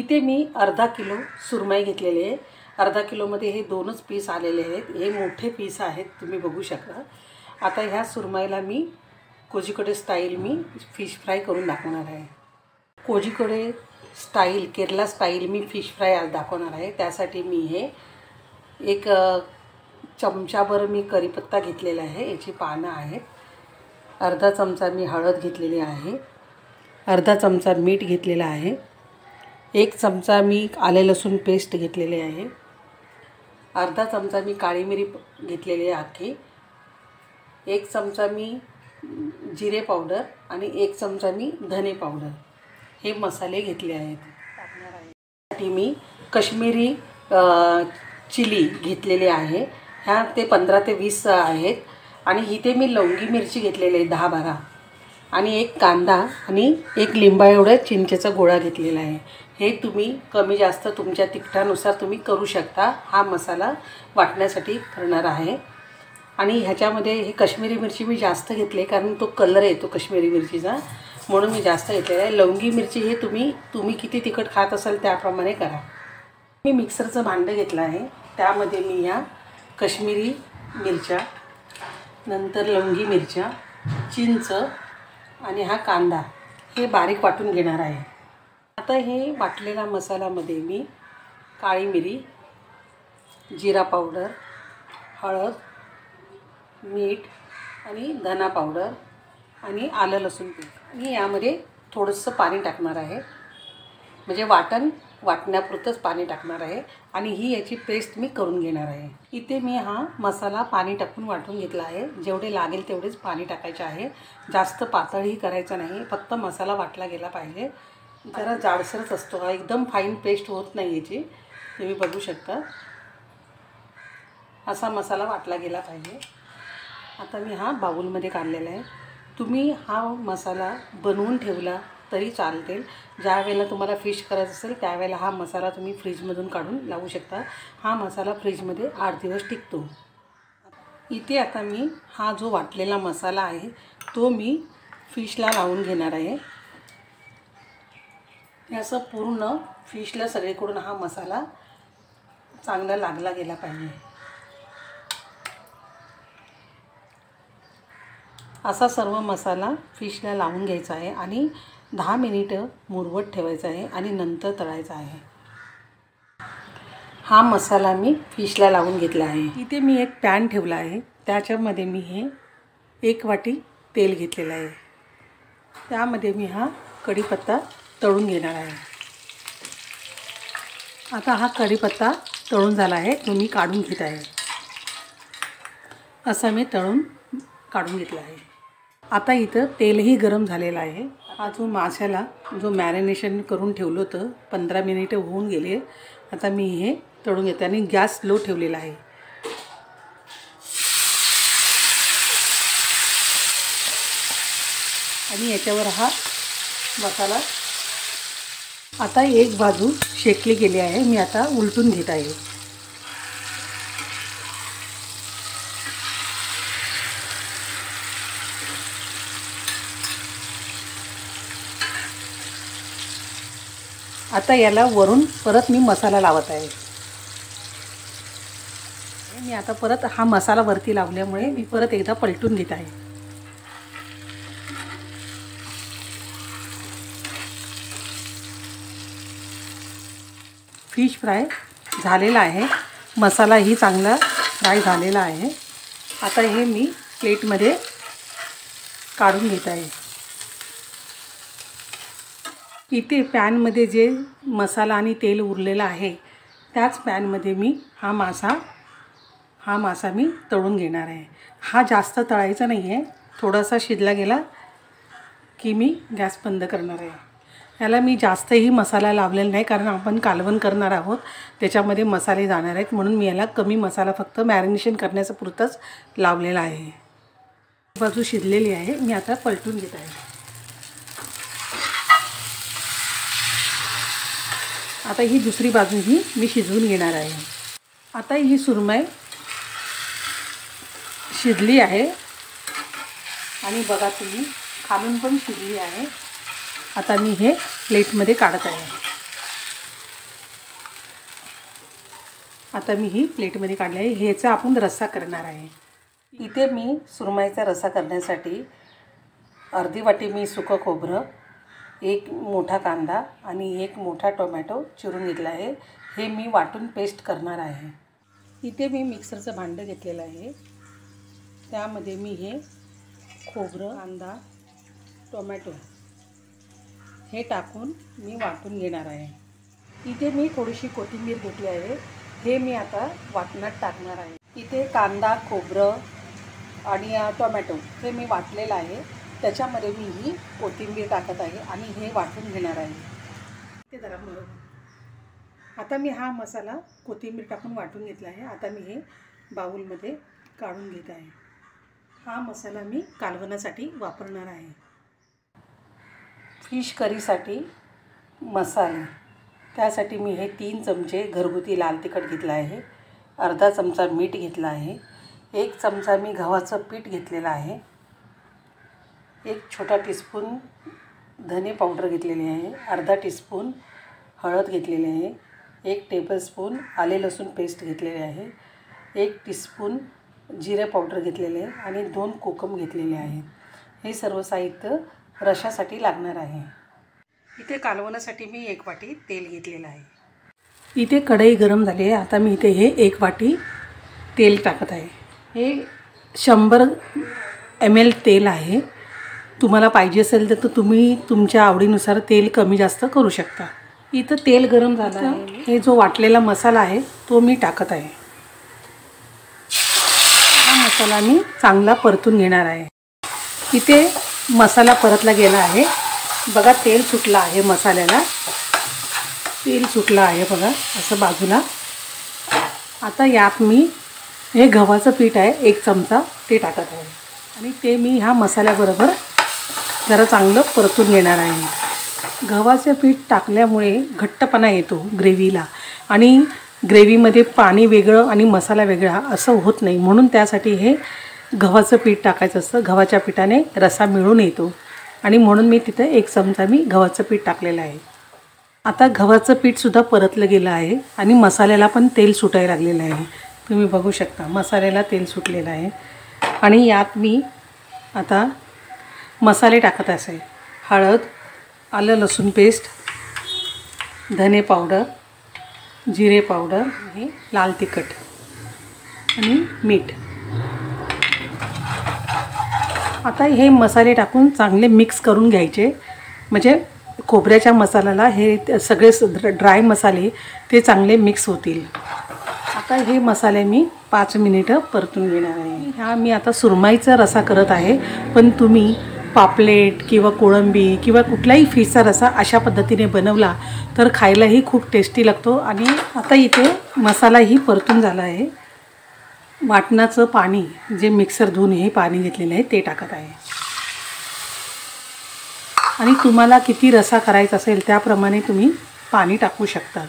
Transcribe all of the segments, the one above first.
इथे मी अर्धा किलो सुरमई घेतलेली आहे। अर्धा किलोमध्ये हे दोनच पीस आलेले आहेत। हे मोठे पीस आहेत, तुम्ही बघू शकता। आता ह्या सुरमईला मी कोझीकोडे स्टाईल मी फिश फ्राय करून दाखवणार आहे। कोझीकोडे स्टाईल, केरला स्टाईल मी फिश फ्राय आज दाखवणार आहे। त्यासाठी मी हे एक चमचाभर मी कढीपत्ता घेतलेला आहे, याची पानं आहेत। अर्धा चमचा मी हळद घेतलेली आहे, अर्धा चमचा मीठ घेतलेला आहे, एक चमचा मी आले लसूण पेस्ट घेतलेले आहे, अर्धा चमचा मी काळी मिरी घेतलेली आहे आखी, एक चमचा मी जिरे पावडर आणि एक चमचा मी धने पावडर हे मसाले घेतले आहेत। त्यासाठी मी काश्मीरी चिली घेतलेले आहे। ह्या ते 15 ते 20 आहेत। आणि इथे मी लवंगी मिरची घेतलेली आहे 10-12 आणि एक कांदा आणि एक लिंबा एवढा चिंचेचा गोळा घेतलेला आहे। हे तुम्ही कमी जास्त तुमच्या तिखटानुसार तुम्ही करू शकता। हा मसाला वाटण्यासाठी करणार आहे। आणि ह्याच्यामध्ये हे काश्मीरी मिरची मी जास्त घेतली कारण तो कलर येतो काश्मीरी मिरचीचा, म्हणून मी जास्त घेतलेला आहे। लवंगी मिरची हे तुम्ही किती तिखट खात असाल त्याप्रमाणे करा। मी मिक्सरचं भांडं घेतलं आहे, त्यामध्ये मी ह्या काश्मीरी मिरच्या, नंतर लवंगी मिरच्या, चिंच आणि हा कांदा हे बारीक वाटून घेणार आहे। आता हे वाटलेल्या मसाल्यामध्ये मी काळी मिरी, जिरा पावडर, हळद, मीठ आणि धना पावडर आणि आलं लसूण पेस्ट आणि यामध्ये थोडंसं पाणी टाकणार आहे, म्हणजे वाटण्यापुरतंच पाणी टाकणार आहे। आणि ही याची पेस्ट मी करून घेणार आहे। इथे मी हा मसाला पाणी टाकून वाटून घेतला आहे। जेवढे लागेल तेवढेच पाणी टाकायचे आहे, जास्त पातळही करायचं नाही, फक्त मसाला वाटला गेला पाहिजे। जरा जाडसरच असतो हा, एकदम फाईन पेस्ट होत नाही याची, तुम्ही बघू शकता। असा मसाला वाटला गेला पाहिजे। आता मी हा बाउलमध्ये काढलेला आहे। तुम्ही हा मसाला बनवून ठेवला तरी चालते। ज्या वेळेला तुम्हाला फिश करायचं असेल त्यावेळेला हा मसाला तुम्ही फ्रीजमधून काढून लावू शकता। हा मसाला फ्रीजमध्ये 8 दिवस टिकतो। इथे आता मी हा जो वाटलेला मसाला आहे तो मी फिशला लावून घेणार आहे। असं पूर्ण फिशला सगळीकडून हा मसाला चांगला लागला गेला पाहिजे। असा सर्व मसाला फिशला लावून घ्यायचा आहे आणि 10 मिनिटं मुरवत ठेवायचा आहे आणि नंतर तळायचा आहे। हा मसाला मी फिशला लावून घेतला आहे। इथे मी एक पॅन ठेवला आहे, त्याच्यामध्ये मी हे 1 वाटी तेल घेतलेलं आहे, त्यामध्ये मी हा कढीपत्ता तळून घेणार आहे। आता हा कढीपत्ता तळून झाला आहे, तो मी काढून घेत आहे। असा मी तळून काढून घेतला आहे। आता इथं तेलही गरम झालेलं आहे। हा जो माशाला जो मॅरिनेशन करून ठेवलं होतं 15 मिनिटं होऊन गेले। आता मी हे तळून घेते आणि गॅस लो ठेवलेला आहे। आणि याच्यावर हा मसाला आता एक बाजू शेकली गेली आहे, मी आता उलटून घेत आहे। आता याला वरून परत मी मसाला लावत आहे। मी आता परत हा मसाला वरती लावल्यामुळे मी परत एकदा पलटून घेत आहे। फिश फ्राय झालेला आहे, मसालाही चांगला फ्राय झालेला आहे। आता हे मी प्लेटमध्ये काढून घेत आहे। इथे पॅनमध्ये जे मसाला आणि तेल उरलेलं आहे त्याच पॅनमध्ये मी हा मासा मी तळून घेणार आहे। हा जास्त तळायचा नाही आहे, थोडासा शिजला गेला की मी गॅस बंद करणार आहे। याला मी जास्तही मसाला लावलेला नाही कारण आपण कालवण करणार आहोत, त्याच्यामध्ये मसाले जाणार आहेत, म्हणून मी याला कमी मसाला फक्त मॅरिनेशन करण्याचं पुरतंच लावलेला आहे। बाजू शिजलेली आहे, मी आता पलटून घेत आहे। आता ही दुसरी बाजूही मी शिजवून घेणार आहे। आता ही सुरमई शिजली आहे आणि बघा तुम्ही खालून पण शिजली आहे। आता मी हे प्लेटमध्ये काढत आहे। आता मी ही प्लेटमध्ये काढली आहे. ह्याचा आपण रस्सा करणार आहे. इथे मी सुरमईचा रस्सा करण्यासाठी अर्धी वाटी मी सुकं खोबरं, एक मोठा कांदा आणि एक मोठा टोमॅटो चिरून घेतला आहे. हे मी वाटून पेस्ट करणार आहे. इथे मी मिक्सरचं भांडं घेतलेलं आहे. त्यामध्ये मी हे खोबरं, कांदा, टोमॅटो हे टाकून मी वाटून घेणार आहे. इथे मी थोडीशी कोथिंबीर घेतली आहे. हे मी आता वाटणात टाकणार आहे. इथे कांदा, खोबरं आणि टोमॅटो हे मी वाटलेलं आहे. त्याच्यामध्ये मी ही कोथिंबीर टाकत आहे आणि हे वाटून घेणार आहे. ते जरा बरोबर. आता मी हा मसाला कोथिंबीर टाकून वाटून घेतला आहे. आता मी हे बाउलमध्ये काढून घेत आहे. हा मसाला मी कालवणासाठी वापरणार आहे. फिश करीसाठी मसाले, त्यासाठी मी हे 3 चमचे घरगुती लाल तिखट घेतलं आहे. अर्धा चमचा मीठ घेतला आहे. 1 चमचा मी गव्हाचं पीठ घेतलेलं आहे. 1 छोटा टीस्पून धने पावडर घेतलेली आहे. अर्धा टीस्पून हळद घेतलेली आहे. 1 टेबलस्पून आले लसूण पेस्ट घेतलेले आहे. 1 टीस्पून जिरे पावडर घेतलेले आहे आणि 2 कोकम घेतलेले आहे. हे सर्व साहित्य रशासाठी लागणार आहे. इथे कालवणासाठी मी 1 वाटी तेल घेतलेलं आहे. इथे कढई गरम झाली आहे. आता मी इथे हे 1 वाटी तेल टाकत आहे. हे 100 ml तेल आहे. तुम्हाला पाहिजे असेल तर तुम्ही तुमच्या आवडीनुसार तेल कमी जास्त करू शकता. इथं तेल गरम झालं आहे. हे जो वाटलेला मसाला आहे तो मी टाकत आहे. हा मसाला मी चांगला परतून घेणार आहे. इथे मसाला परतला गेला आहे. बघा तेल सुटलं आहे मसाल्याला. तेल सुटलं आहे बघा असं बाजूला. आता यात मी हे गव्हाचं पीठ आहे 1 चमचा ते टाकत आहे आणि ते मी ह्या मसाल्याबरोबर जरा चांगलं परतून घेणार आहे. गव्हाचं पीठ टाकल्यामुळे घट्टपणा येतो ग्रेव्हीला आणि ग्रेव्हीमध्ये पाणी वेगळं आणि मसाला वेगळा असं होत नाही. म्हणून त्यासाठी हे गव्हाचं पीठ टाकायचं असतं. गव्हाच्या पिठाने रस्सा मिळून येतो आणि म्हणून मी तिथं 1 चमचा मी गव्हाचं पीठ टाकलेलं आहे. आता गव्हाचं पीठसुद्धा परतलं गेलं आहे आणि मसाल्याला पण तेल सुटायला लागलेलं आहे. तुम्ही बघू शकता मसाल्याला तेल सुटलेलं आहे. आणि यात मी आता मसाले टाकत असे. हळद, आलं लसूण पेस्ट, धने पावडर, जिरे पावडर, हे लाल तिखट आणि मीठ. आता हे मसाले टाकून चांगले मिक्स करून घ्यायचे. म्हणजे खोबऱ्याच्या मसाल्याला हे सगळे ड्राय मसाले ते चांगले मिक्स होतील. आता हे मसाले मी 5 मिनिटं परतून घेणार आहे. हा मी आता सुरमईचा रस्सा करत आहे. पण तुम्ही पापलेट किंवा कोळंबी किंवा कुठलाही फिशचा रस्सा अशा पद्धतीने बनवला तर खायलाही खूप टेस्टी लागतो. आणि आता इथे मसालाही परतून झाला आहे. वाटणाचं पाणी जे मिक्सर धुवून हे पाणी घेतलेलं आहे ते टाकत आहे. आणि तुम्हाला किती रस्सा करायचा असेल त्याप्रमाणे तुम्ही पाणी टाकू शकता.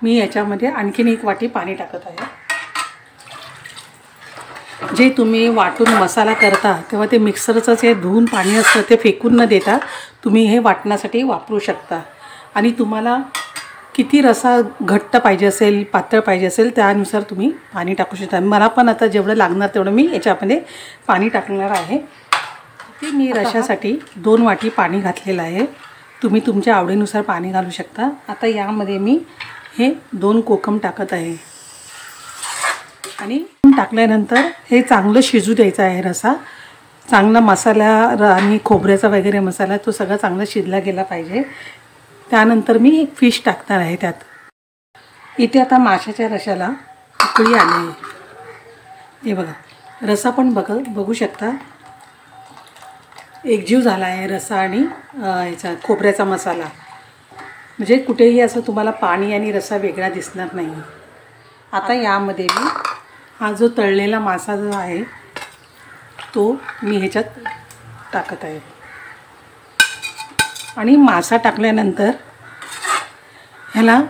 मी याच्यामध्ये आणखीन 1 वाटी पाणी टाकत आहे. जे तुम्ही वाटून मसाला करता तेव्हा ते मिक्सरचं जे धुवून पाणी असतं ते फेकून न देता तुम्ही हे वाटण्यासाठी वापरू शकता. आणि तुम्हाला किती रस्सा घट्ट पाहिजे असेल, पातळ पाहिजे असेल त्यानुसार तुम्ही पाणी टाकू शकता. मला पण आता जेवढं लागणार तेवढं मी याच्यामध्ये पाणी टाकणार आहे. ते मी रश्शासाठी 2 वाटी पाणी घातलेलं आहे. तुम्ही तुमच्या आवडीनुसार पाणी घालू शकता. आता यामध्ये मी हे 2 कोकम टाकत आहे आणि टाकल्यानंतर हे चांगलं शिजू द्यायचं आहे. रस्सा चांगला मसाला आणि खोबऱ्याचा वगैरे मसाला तो सगळा चांगला शिजला गेला पाहिजे. त्यानंतर मी एक फिश टाकणार आहे त्यात. इथे आता माशाच्या रश्शाला उकळी आली आहे. हे बघा रस्सा पण बघू शकता एकजीव झाला आहे रस्सा आणि याचा खोबऱ्याचा मसाला. म्हणजे कुठेही असं तुम्हाला पाणी आणि रस्सा वेगळा दिसणार नाही. आता यामध्ये मी हा जो तळलेला मासा जो आहे तो मी ह्याच्यात टाकत आहे. आणि मासा टाकल्यानंतर ह्याला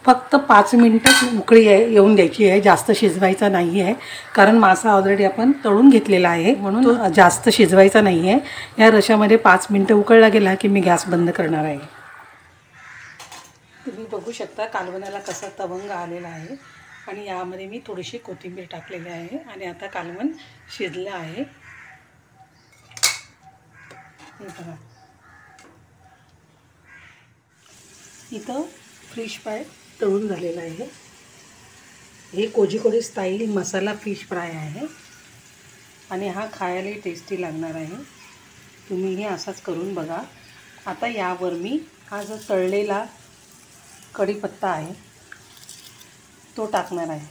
फक्त 5 मिनिटं उकळी येऊन द्यायची आहे. जास्त शिजवायचा नाही आहे कारण मासा ऑलरेडी आपण तळून घेतलेला आहे म्हणून तो जास्त शिजवायचा नाही आहे. या रश्श्यामध्ये 5 मिनिटं उकळला गेला की मी गॅस बंद करणार आहे. तुम्ही बघू शकता कालवणाला कसा तवंग आलेला आहे आणि यामध्ये मी थोडीशी कोथिंबीर टाकलेली आहे आणि आता कालवण शिजलं आहे. हे बघा, इथं फिश फ्राय तळून झालेलं आहे. हे कोझिकोड स्टाईल मसाला फिश फ्राय आहे आणि हा खायला टेस्टी लागणार आहे. तुम्हीही असाच करून बघा. आता यावर मी हा जो तळलेला कढीपत्ता आहे तो टाकणार आहे.